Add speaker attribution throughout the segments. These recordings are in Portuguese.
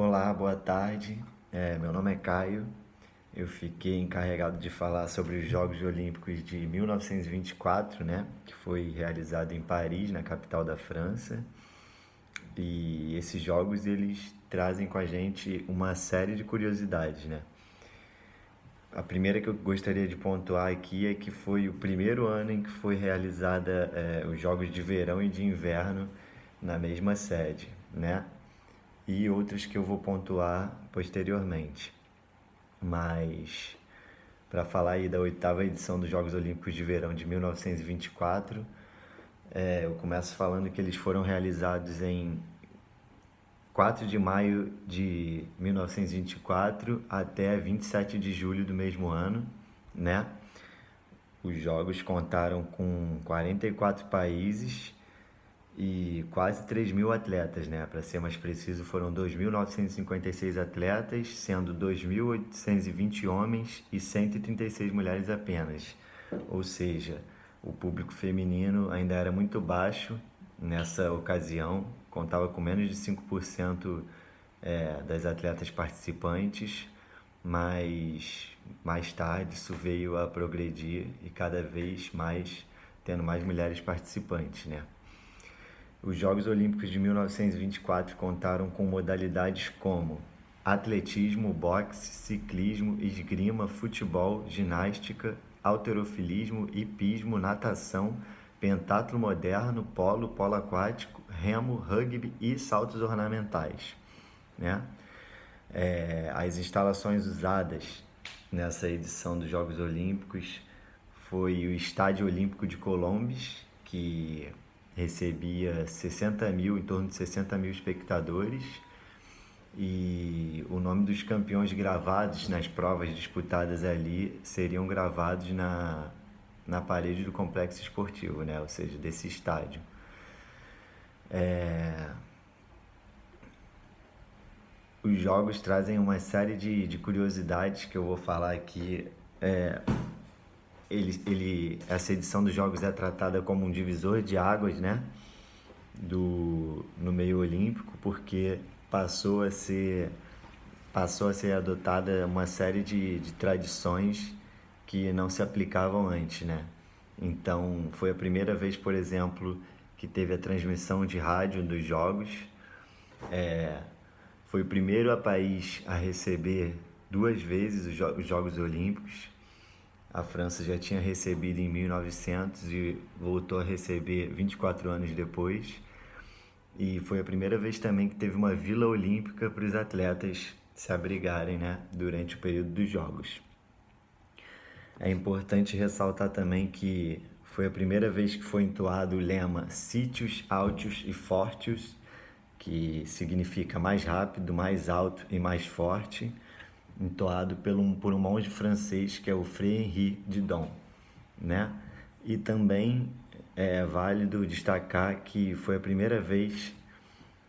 Speaker 1: Olá, boa tarde. Meu nome é Caio. Eu fiquei encarregado de falar sobre os Jogos Olímpicos de 1924, né, que foi realizado em Paris, na capital da França. E esses jogos eles trazem com a gente uma série de curiosidades, né? A primeira que eu gostaria de pontuar aqui é que foi o primeiro ano em que foi realizada os Jogos de Verão e de Inverno na mesma sede, né? E outras que eu vou pontuar posteriormente. Mas para falar aí da oitava edição dos Jogos Olímpicos de Verão de 1924, eu começo falando que eles foram realizados em 4 de maio de 1924 até 27 de julho do mesmo ano, né? Os jogos contaram com 44 países e quase 3.000 atletas, né? Para ser mais preciso, foram 2.956 atletas, sendo 2.820 homens e 136 mulheres apenas. Ou seja, o público feminino ainda era muito baixo nessa ocasião, contava com menos de 5% das atletas participantes, mas mais tarde isso veio a progredir e cada vez mais tendo mais mulheres participantes, né? Os Jogos Olímpicos de 1924 contaram com modalidades como atletismo, boxe, ciclismo, esgrima, futebol, ginástica, halterofilismo, hipismo, natação, pentatlo moderno, polo, polo aquático, remo, rugby e saltos ornamentais, né? As instalações usadas nessa edição dos Jogos Olímpicos foi o Estádio Olímpico de Colombes, que recebia 60 mil, em torno de 60 mil espectadores, e o nome dos campeões gravados nas provas disputadas ali seriam gravados na parede do complexo esportivo, né? Ou seja, desse estádio. Os jogos trazem uma série de curiosidades que eu vou falar aqui. Essa edição dos jogos é tratada como um divisor de águas, né? No meio olímpico, porque passou a ser adotada uma série de tradições que não se aplicavam antes, né? Então, foi a primeira vez, por exemplo, que teve a transmissão de rádio dos jogos. Foi o primeiro país a receber duas vezes os Jogos Olímpicos. A França já tinha recebido em 1900 e voltou a receber 24 anos depois. E foi a primeira vez também que teve uma vila olímpica para os atletas se abrigarem, né, durante o período dos Jogos. É importante ressaltar também que foi a primeira vez que foi entoado o lema Sítios, Altios e Fortius, que significa mais rápido, mais alto e mais forte, entoado por um monge francês que é o Frei Henri Didon, né? E também é válido destacar que foi a primeira vez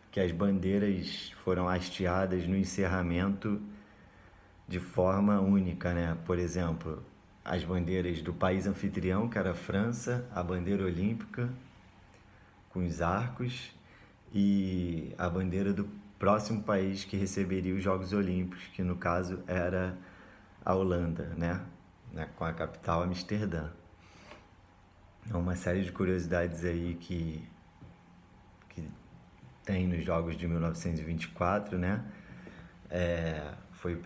Speaker 1: que as bandeiras foram hasteadas no encerramento de forma única, né? Por exemplo, as bandeiras do país anfitrião, que era a França, a bandeira olímpica com os arcos e a bandeira do próximo país que receberia os Jogos Olímpicos, que no caso era a Holanda, né? Com a capital Amsterdã. É uma série de curiosidades aí que tem nos Jogos de 1924, né? Foi o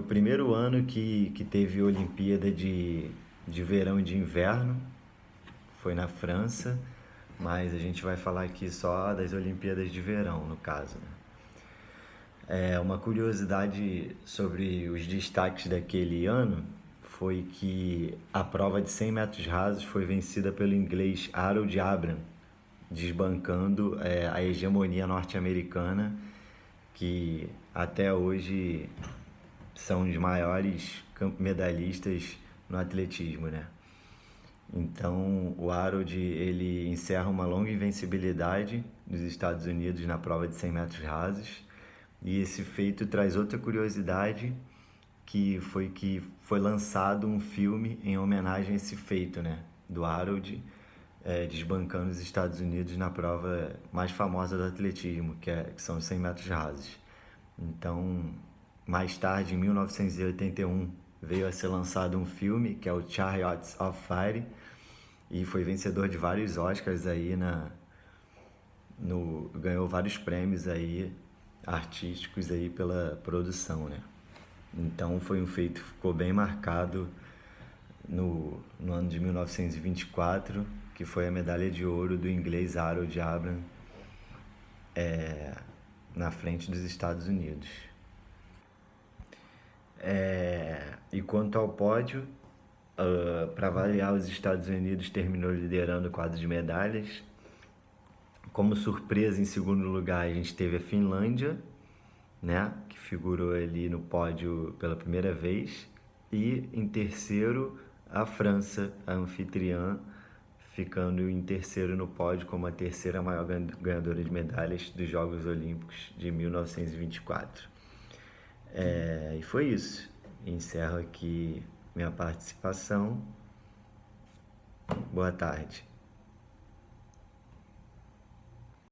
Speaker 1: primeiro ano que teve Olimpíada de verão e de inverno, foi na França, mas a gente vai falar aqui só das Olimpíadas de verão, no caso, né? Uma curiosidade sobre os destaques daquele ano foi que a prova de 100 metros rasos foi vencida pelo inglês Harold Abram, desbancando a hegemonia norte-americana, que até hoje são os maiores medalhistas no atletismo, né? Então, o Harold ele encerra uma longa invencibilidade dos Estados Unidos na prova de 100 metros rasos. E esse feito traz outra curiosidade, que foi lançado um filme em homenagem a esse feito, né? Do Harold, desbancando os Estados Unidos na prova mais famosa do atletismo, que são os 100 metros rasos. Então, mais tarde, em 1981, veio a ser lançado um filme que é o Chariots of Fire e foi vencedor de vários Oscars aí ganhou vários prêmios aí artísticos aí pela produção, né? Então foi um feito que ficou bem marcado no ano de 1924, que foi a medalha de ouro do inglês Harold Abram na frente dos Estados Unidos. E quanto ao pódio, para variar, os Estados Unidos terminou liderando o quadro de medalhas. Como surpresa, em segundo lugar, a gente teve a Finlândia, né, que figurou ali no pódio pela primeira vez. E em terceiro, a França, a anfitriã, ficando em terceiro no pódio como a terceira maior ganhadora de medalhas dos Jogos Olímpicos de 1924. E foi isso. Encerro aqui minha participação. Boa tarde.